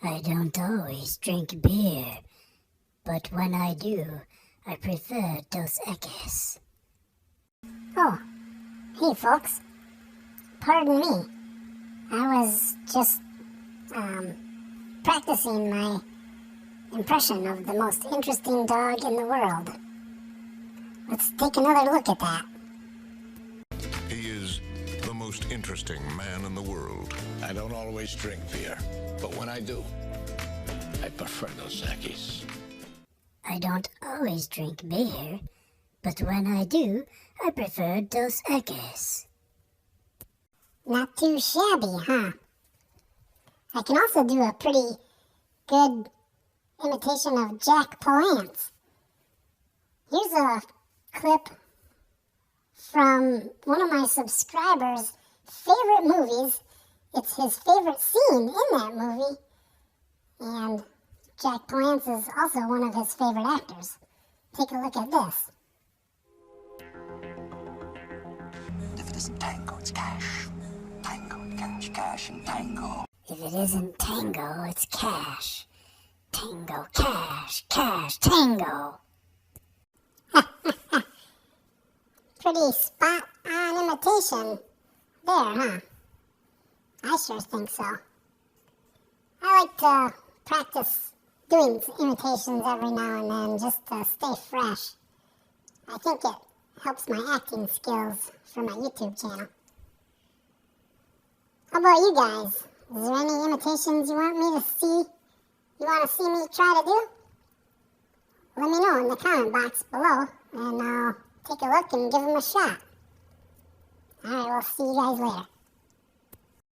I don't always drink beer, but when I do, I prefer Dos Equis. Oh, hey folks. Pardon me. I was just, practicing my impression of the most interesting dog in the world. Let's take another look at that. He is the most interesting man in the world. I don't always drink beer, but when I do, I prefer Dos Equis. I don't always drink beer, but when I do, I prefer Dos Equis. Not too shabby, huh? I can also do a pretty good imitation of Jack Palance. Here's a clip from one of my subscribers' favorite movies. It's his favorite scene in that movie, and Jack Palance is also one of his favorite actors. Take a look at this. If it isn't tango, it's cash. Tango and cash, cash and tango. If it isn't tango, it's cash. Tango, cash, cash, tango. Pretty spot-on imitation there, huh? I sure think so. I like to practice doing imitations every now and then just to stay fresh. I think it helps my acting skills for my YouTube channel. How about you guys? Is there any imitations you want me to see? You want to see me try to do? Let me know in the comment box below, and I'll take a look and give them a shot. Alright, we'll see you guys later.